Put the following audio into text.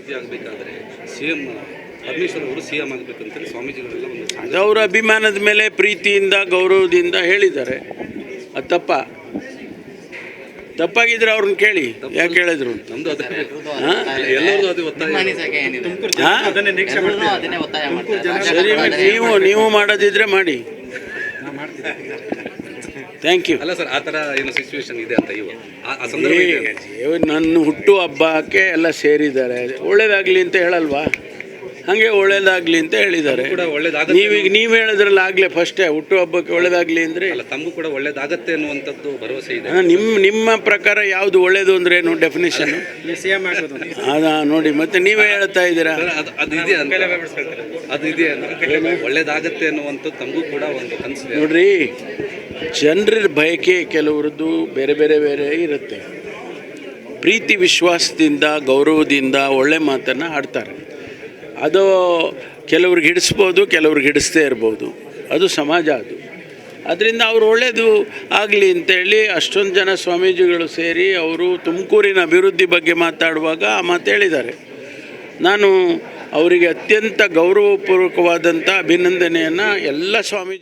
ಅಭಿವೃದ್ಧಿ ಆಗಬೇಕಾದ್ರೆ CM ಪರಮೇಶ್ವರ್ ಅವರು CM ಆಗಬೇಕಂತೇಳಿ ಸ್ವಾಮೀಜಿಗಳೆಲ್ಲ ಒಂದು ಅದು ಅವರ ಅಭಿಮಾನದ ಮೇಲೆ ಪ್ರೀತಿಯಿಂದ ಗೌರವದಿಂದ ಹೇಳಿದ್ದಾರೆ. ಅದು ತಪ್ಪಾಗಿದ್ರೆ ಅವ್ರನ್ನ ಕೇಳಿ ಯಾಕೆ ಹೇಳಿದ್ರು. ನಮ್ದು ಎಲ್ಲರದು ಅದು ಒತ್ತಾಯ. ಸರಿ, ನೀವು ಮಾಡೋದಿದ್ರೆ ಮಾಡಿ. Thank you. ಅಲ್ಲ ಸರ್, ಆ ಥರ ಏನೋ ಸಿಚುವೇಶನ್ ಇದೆ ಅಂತ ಆ ಸಂದರ್ಭ ನನ್ನ ಹುಟ್ಟು ಹಬ್ಬಕ್ಕೆ ಎಲ್ಲ ಸೇರಿದ್ದಾರೆ, ಒಳ್ಳೇದಾಗಲಿ ಅಂತ ಹೇಳಲ್ವಾ? ಹಾಗೆ ಒಳ್ಳೇದಾಗಲಿ ಅಂತ ಹೇಳಿದ್ದಾರೆ. ನೀವು ಹೇಳಿದ್ರಲ್ಲ ಆಗಲೇ ಫಸ್ಟೇ ಹುಟ್ಟು ಹಬ್ಬಕ್ಕೆ ಒಳ್ಳೇದಾಗಲಿ ಅಂದರೆ. ಅಲ್ಲ, ತಮಗೂ ಕೂಡ ಒಳ್ಳೇದಾಗತ್ತೆ ಅನ್ನುವಂಥದ್ದು ಭರವಸೆ ಇದೆ. ನಿಮ್ಮ ಪ್ರಕಾರ ಯಾವುದು ಒಳ್ಳೇದು ಅಂದ್ರೆ ಏನು ಡೆಫಿನೇಷನ್? ಅದ ನೋಡಿ, ಮತ್ತೆ ನೀವೇ ಹೇಳ್ತಾ ಇದ್ದೀರಾ ಅದು ಇದೆ ಒಳ್ಳೇದಾಗತ್ತೆ ಅನ್ನುವಂಥದ್ದು ತಮಗೂ ಕೂಡ ಒಂದು ಕನಸು. ನೋಡ್ರಿ, ಜನರ ಬಯಕೆ ಕೆಲವ್ರದ್ದು ಬೇರೆ ಬೇರೆ ಬೇರೆ ಇರುತ್ತೆ. ಪ್ರೀತಿ ವಿಶ್ವಾಸದಿಂದ ಗೌರವದಿಂದ ಒಳ್ಳೆ ಮಾತನ್ನು ಆಡ್ತಾರೆ. ಅದು ಕೆಲವ್ರಿಗೆ ಹಿಡಿಸ್ಬೋದು, ಕೆಲವ್ರಿಗೆ ಹಿಡಿಸ್ದೇ ಇರ್ಬೋದು. ಅದು ಸಮಾಜ. ಅದರಿಂದ ಅವ್ರು ಒಳ್ಳೆಯದು ಆಗಲಿ ಅಂತೇಳಿ ಅಷ್ಟೊಂದು ಜನ ಸ್ವಾಮೀಜಿಗಳು ಸೇರಿ ಅವರು ತುಮಕೂರಿನ ಅಭಿವೃದ್ಧಿ ಬಗ್ಗೆ ಮಾತಾಡುವಾಗ ಆ ಮಾತು ಹೇಳಿದ್ದಾರೆ. ನಾನು ಅವರಿಗೆ ಅತ್ಯಂತ ಗೌರವಪೂರ್ವಕವಾದಂಥ ಅಭಿನಂದನೆಯನ್ನು ಎಲ್ಲ ಸ್ವಾಮೀಜಿ